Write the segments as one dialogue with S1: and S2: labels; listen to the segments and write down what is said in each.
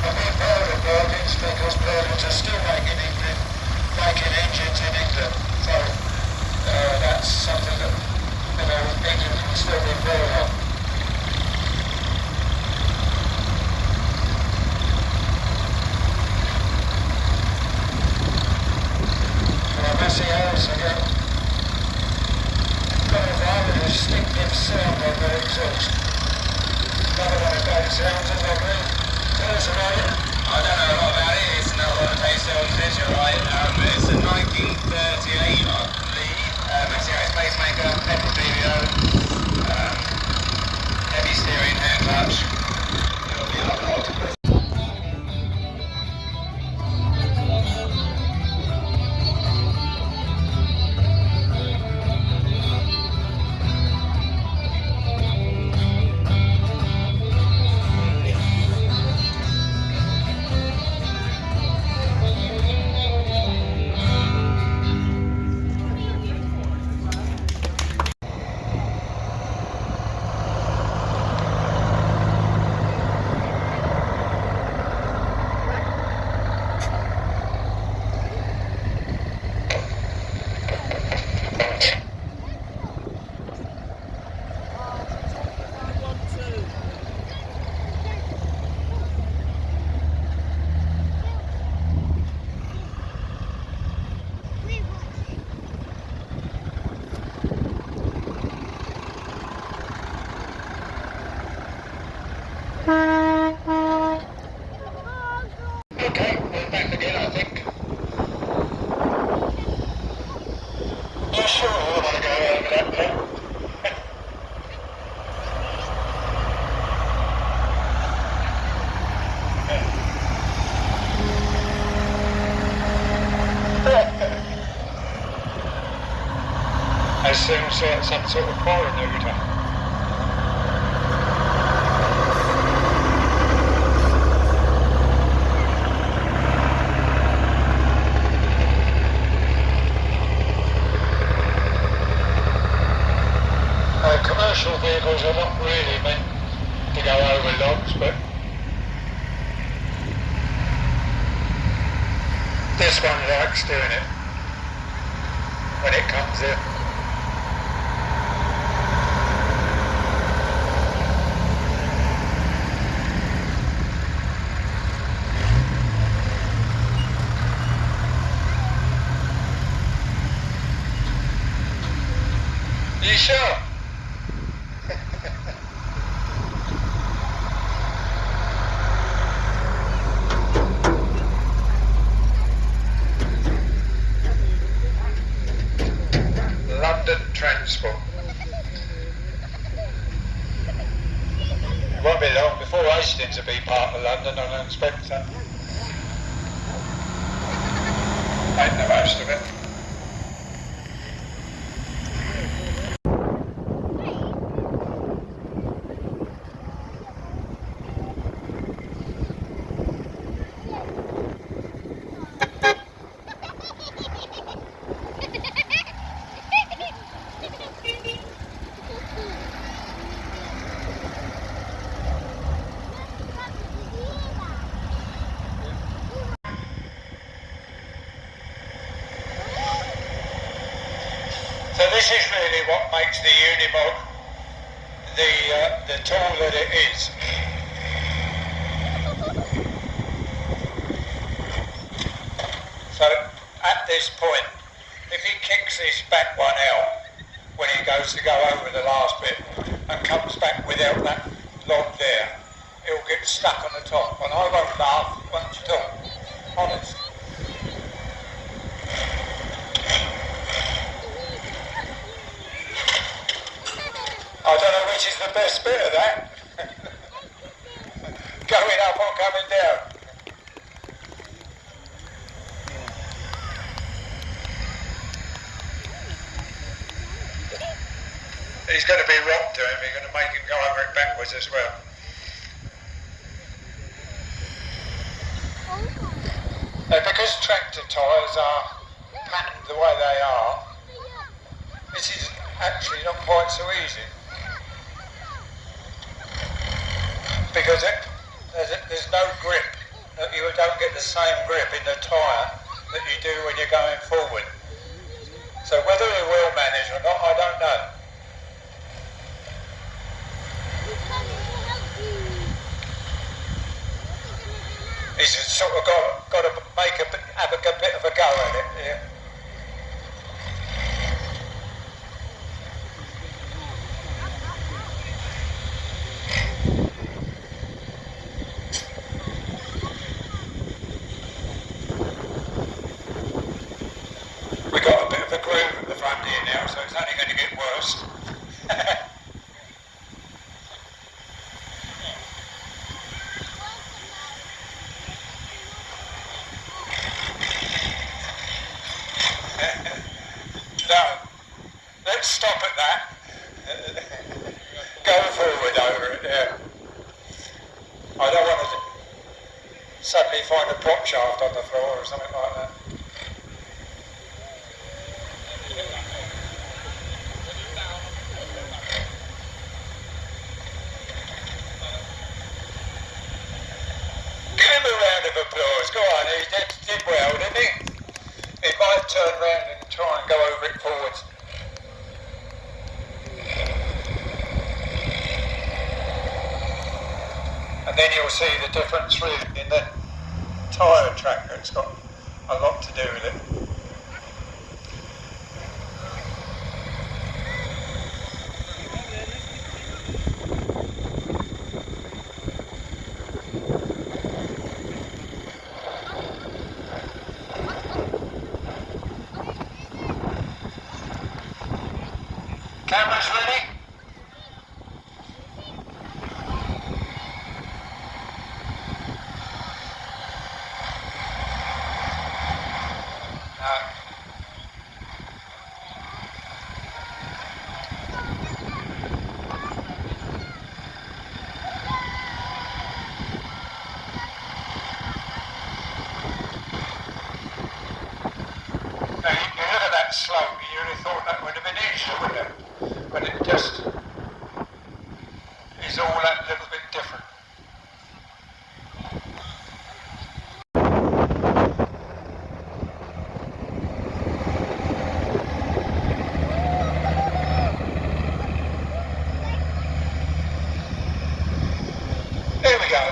S1: I've been proud of Bergens because Bergens are still making engines in England. So that's something that England can still be proud of. Massey House again. Got a rather distinctive sound on the exhaust. Another one of those sounds, isn't it, really? Tell us about it.
S2: I don't know a lot about it. It's not what the taste sells is, you're right. It's a 1938, I believe. Massey House pacemaker, petrol DVO, heavy steering, hand clutch. It'll be up.
S1: Okay, we're back again, I think. You sure I want to go over that bit? As soon as some sort of foreign odour. Commercial vehicles are not really meant to go over logs, but this one likes doing it when it comes in. You sure? London transport. It won't be long before Hastings will be part of London, I don't expect that. Ain't the most of it. So this is really what makes the UNIMOG the tool that it is. So at this point, if he kicks this back one out when he goes to go over the last bit and comes back without that log there, it'll get stuck on the top. And I won't laugh once you talk, honest. I don't know which is the best bit of that. Going up or coming down. He's going to be rocked to him, you're going to make him go over it backwards as well. Because tractor tyres are patterned the way they are, this is actually not quite so easy. Because there's no grip get the same grip in the tyre that you do when you're going forward. So whether he will manage or not, I don't know. He's sort of got to have a bit of a go at it. Yeah. We've got a bit of a groove at the front here now, so it's only going to get worse. No, let's stop at that. Go forward over it, yeah. I don't want to suddenly find a prop shaft on the floor or something like that. Give him a round of applause, go on, he did well, didn't he? He might turn round and try and go over it forwards. And then you'll see the difference really in the tyre tracker. It's got a lot to do with it. Cameras ready? Now, you look at that slope, you would have thought that would have been easier, wouldn't it? But it just is all that little bit different. There we go.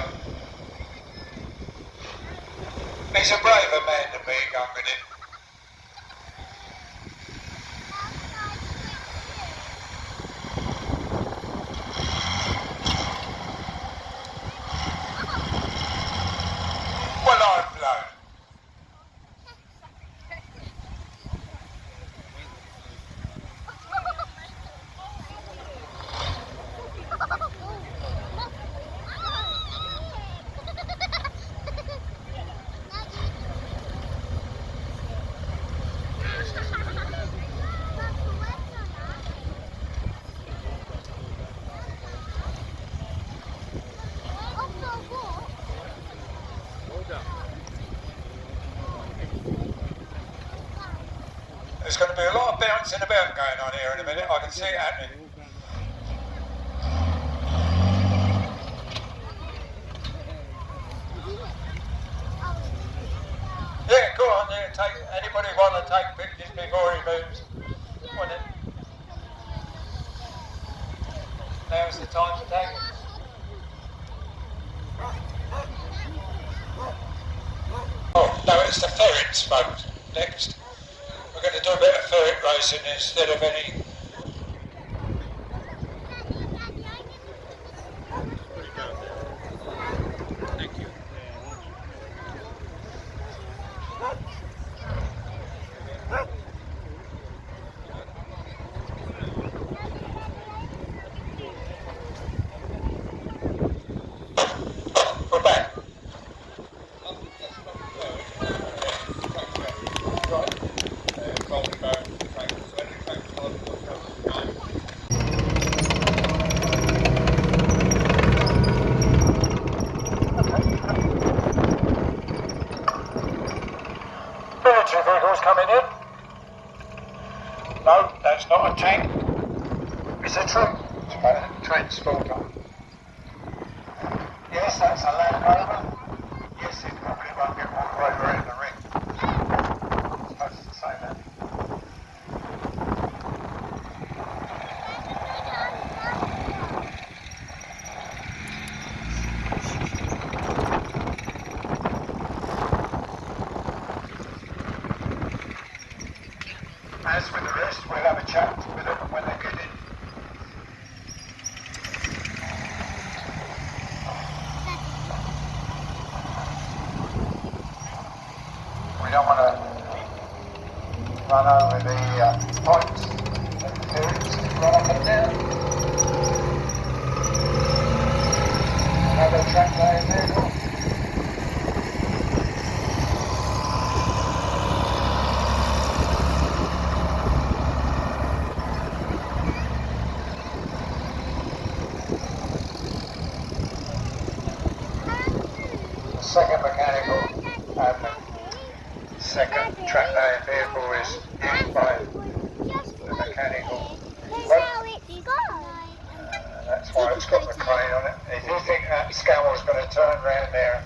S1: He's a braver man than me going with it. Well, I'm blown. There's going to be a lot of bouncing about going on here in a minute. I can see it happening. Yeah, go on there. Anybody want to take pictures before he moves? Want it? Now's the time to take it. Oh, no, it's the ferrets, folks. Next. We're going to do a bit of ferret racing instead of any...
S3: Thank you.
S1: We're back. Military vehicles coming in. No, that's not a tank. It's a transporter. Yes, that's a Land Rover. Yes, it probably won't be We don't want to run over the pipes and the ferrets run up and down. Another track laying vehicle. The second mechanical and the second track laying vehicle is used by the mechanical. That's why it's got the crane on it. If you think that scammel's going to turn round there,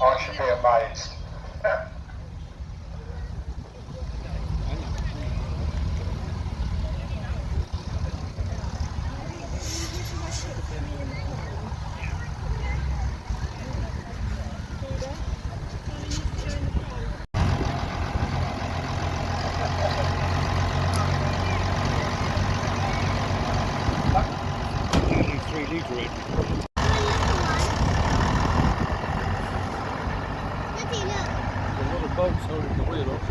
S1: I should be amazed.
S3: Only 3 litre in. There's a lot of bolts holding the wheel off.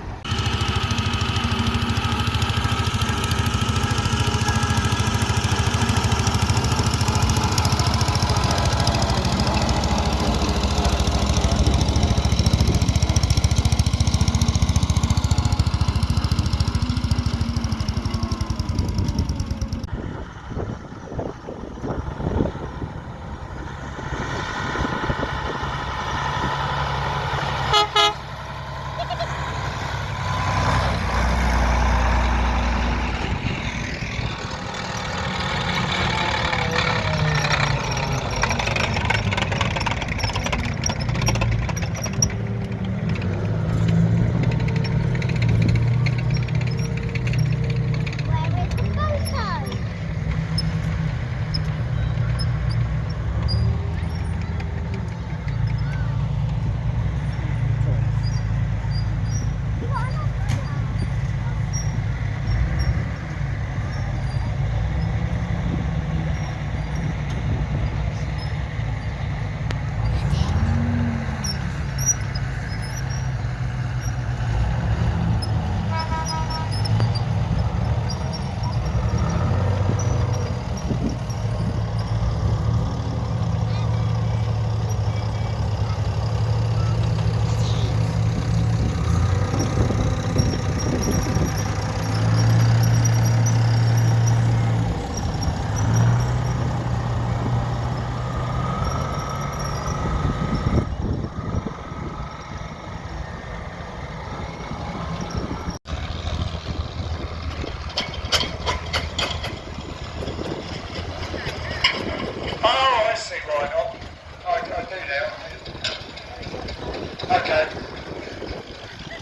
S1: Okay.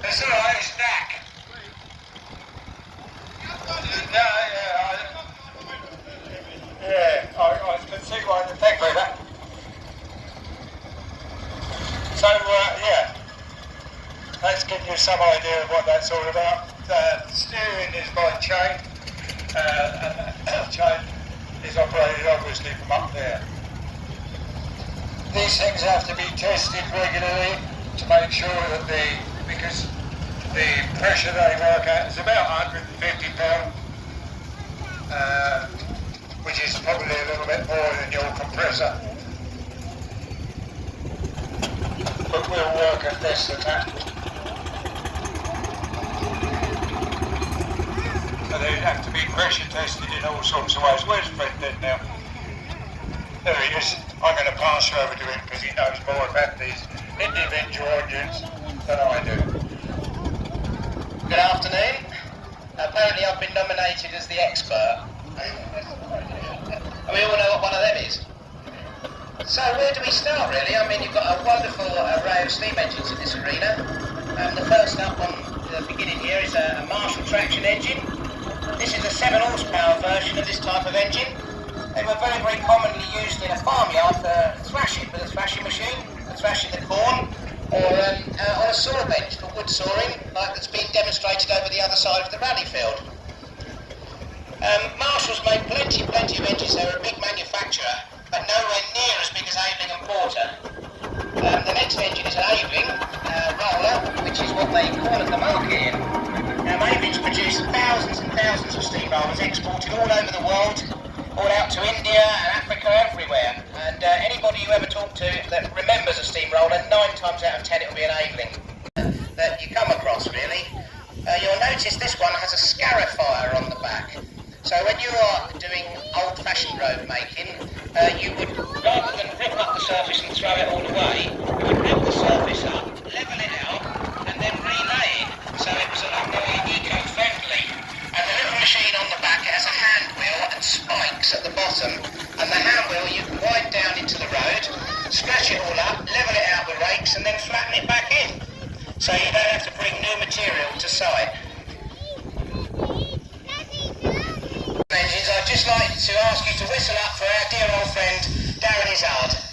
S1: It's alright, it's knack. I can see why the thank you for that. So, yeah, let's give you some idea of what that's all about. Steering is by chain, and the chain is operated obviously from up there. These things have to be tested regularly to make sure that because the pressure they work at is about 150 pounds, which is probably a little bit more than your compressor. But we'll work at less than that. So they have to be pressure tested in all sorts of ways. Where's Fred then now? There he is. I'm going to pass you over to him because he knows more about these individual engines than I do.
S2: Good afternoon. Apparently I've been nominated as the expert. And we all know what one of them is. So where do we start really? I mean, you've got a wonderful array of steam engines in this arena. The first up on the beginning here is a Marshall traction engine. This is a 7 horsepower version of this type of engine. They were very, very commonly used in a farmyard for thrashing, with a thrashing machine, for thrashing the corn, or on a saw bench for wood sawing, like that's been demonstrated over the other side of the rally field. Marshall's made plenty of engines. They're a big manufacturer, but nowhere near as big as Aveling and Porter. The next engine is an Aveling roller, which is what they call steamrollers exported all over the world, all out to India and Africa, everywhere. And anybody you ever talk to that remembers a steamroller, 9 times out of 10 it'll be an Aveling that you come across, really. You'll notice this one has a scarifier on the back. So when you are doing old-fashioned road making, you would, rather than rip up the surface and throw it all away, you would rip the surface up, level it out, and then relay it so it was a lot more eco-friendly. And the little machine on the back, it has a hand wheel and spikes at the bottom, and the hand wheel you can wind down into the road, scratch it all up, level it out with rakes, and then flatten it back in. So you don't have to bring new material to site. Engines, I'd just like to ask you to whistle up for our dear old friend Darren Izzard.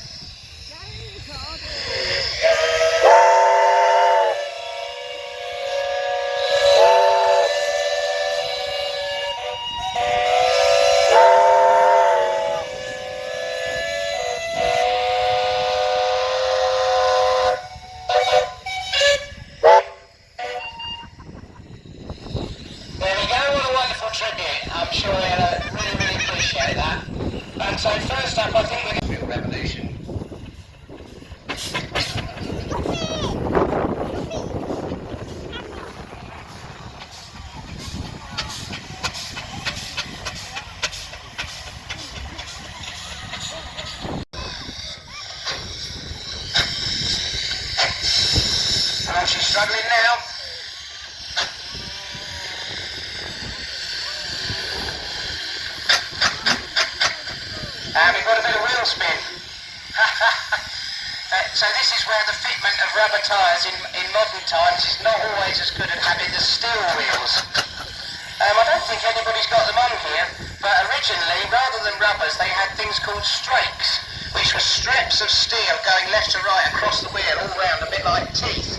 S2: I'm sure they'll really appreciate that. And so first up, I think we're going to do revolution. And she's struggling now. And we've got a bit of wheel spin. So this is where the fitment of rubber tyres in modern times is not always as good at having the steel wheels. I don't think anybody's got them on here, but originally, rather than rubbers, they had things called strakes, which were strips of steel going left to right across the wheel, all round, a bit like teeth.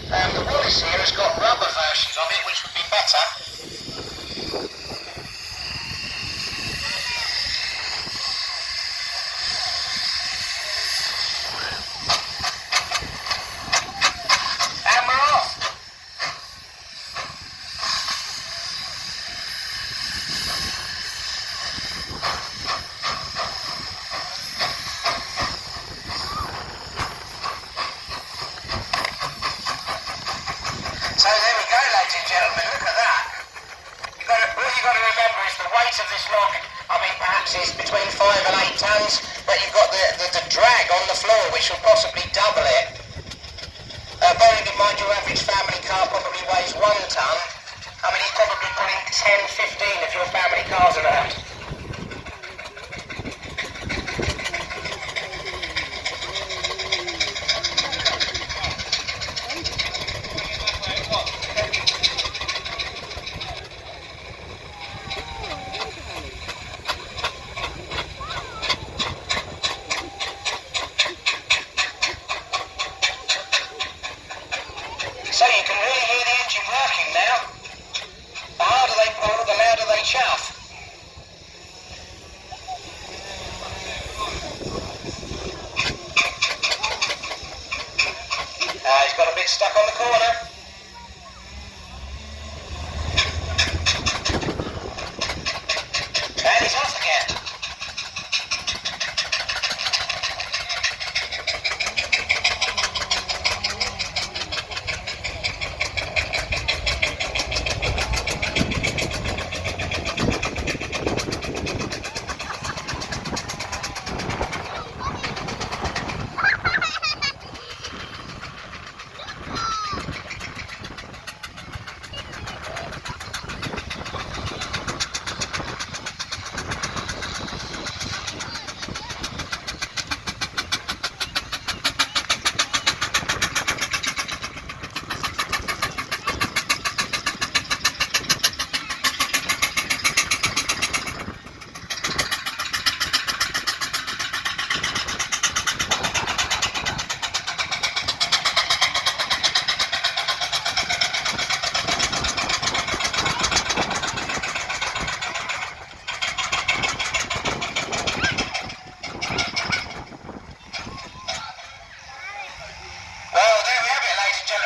S2: The Wallace here has got rubber versions of it, which would be better. So there we go, ladies and gentlemen, look at that. What you've got to remember is the weight of this log, I mean, perhaps is between 5 and 8 tons, but you've got the drag on the floor, which will possibly double it. Bearing in mind your average family car probably weighs 1 ton, I mean, you're probably pulling 10, 15 if your family car's around. So you can really hear the engine working now. The harder they pull, the louder they chuff. He's got a bit stuck on the corner. And he's off again.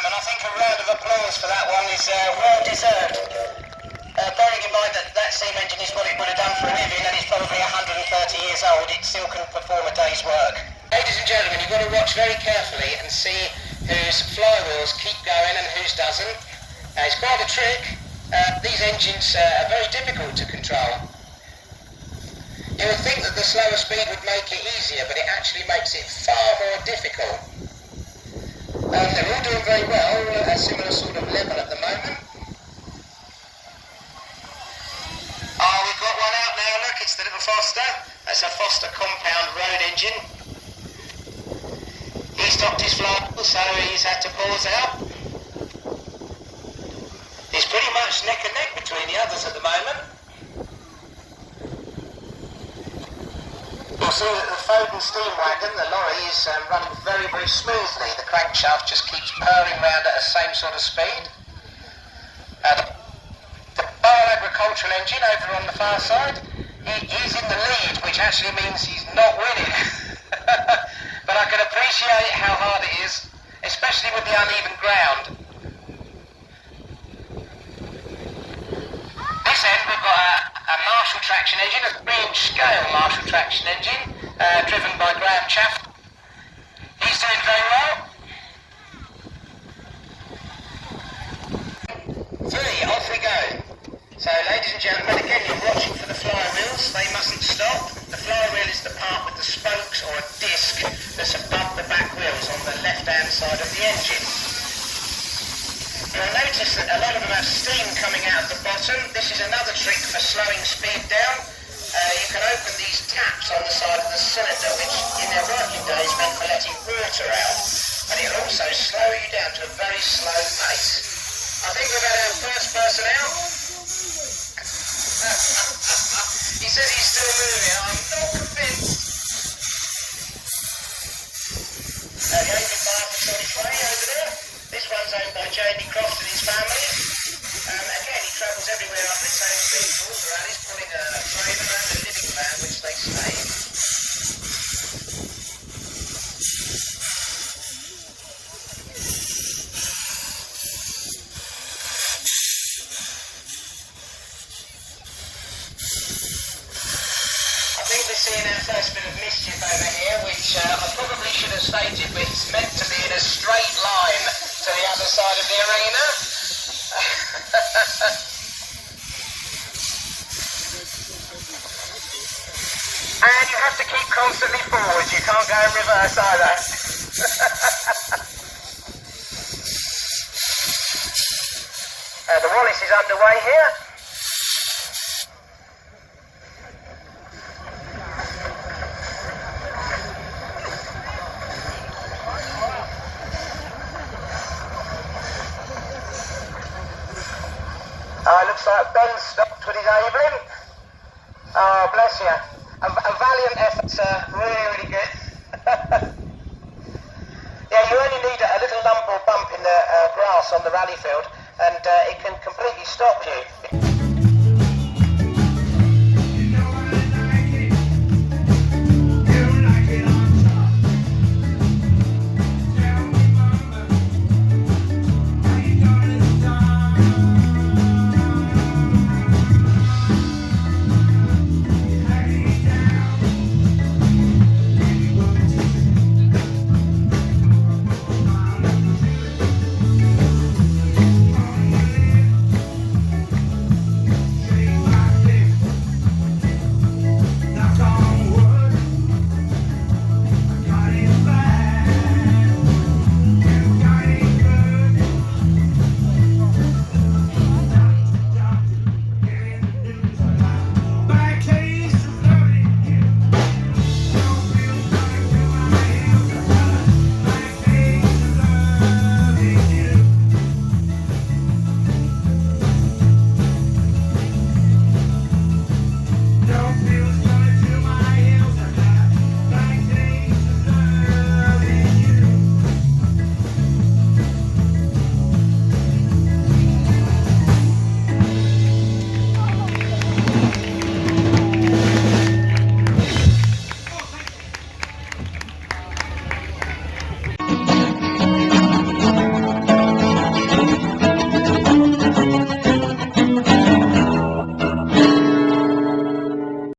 S2: I think a round of applause for that one is well deserved. bearing in mind that that steam engine is what it would have done for a living and it's probably 130 years old, it still can perform a day's work. Ladies and gentlemen, you've got to watch very carefully and see whose flywheels keep going and whose doesn't. It's quite a trick. These engines are very difficult to control. You would think that the slower speed would make it easier, but it actually makes it far more difficult. They're all doing very well, a similar sort of level at the moment. Oh, we've got one out now, look, it's the little Foster. That's a Foster compound road engine. He stopped his flywheel, so he's had to pause out. It's pretty much neck and neck between the others at the moment. You'll see that the Foden steam wagon, the lorry, is running very, very smoothly. The crankshaft just keeps purring round at the same sort of speed. The bio-agricultural engine over on the far side, he's in the lead, which actually means he's not winning. But I can appreciate how hard it is, especially with the uneven ground. This end we've got a Marshall traction engine, a 3-inch scale Marshall traction engine, driven by Graham Chaff. He's doing very well. 3, off we go. So ladies and gentlemen, again you're watching for the flywheels, they mustn't stop. The flywheel is the part with the spokes or a disc that's above the back wheels on the left hand side of the engine. You'll notice that a lot of them have steam coming out of the bottom. This is another trick for slowing speed down. You can open these taps on the side of the cylinder, which in their working days meant for letting water out. And it'll also slow you down to a very slow pace. I think we've had our first person out. He says he's still moving. I'm not convinced. The AFV432 over there. This one's owned by Jamie Croft and his family. Again, he travels everywhere up its own speed for water rallies, pulling a trailer and a living van, which they stay in. I think we're seeing our first bit of mischief over here, which I probably should have stated, but it's meant to be in a straight line to the other side of the arena. And you have to keep constantly forward, you can't go in reverse either. The Wallace is underway here. Looks like Ben's stopped with his Evelyn. Oh, bless you. A valiant effort, sir. Really, really good. Yeah, you only need a little lump or bump in the grass on the rally field, and it can completely stop you.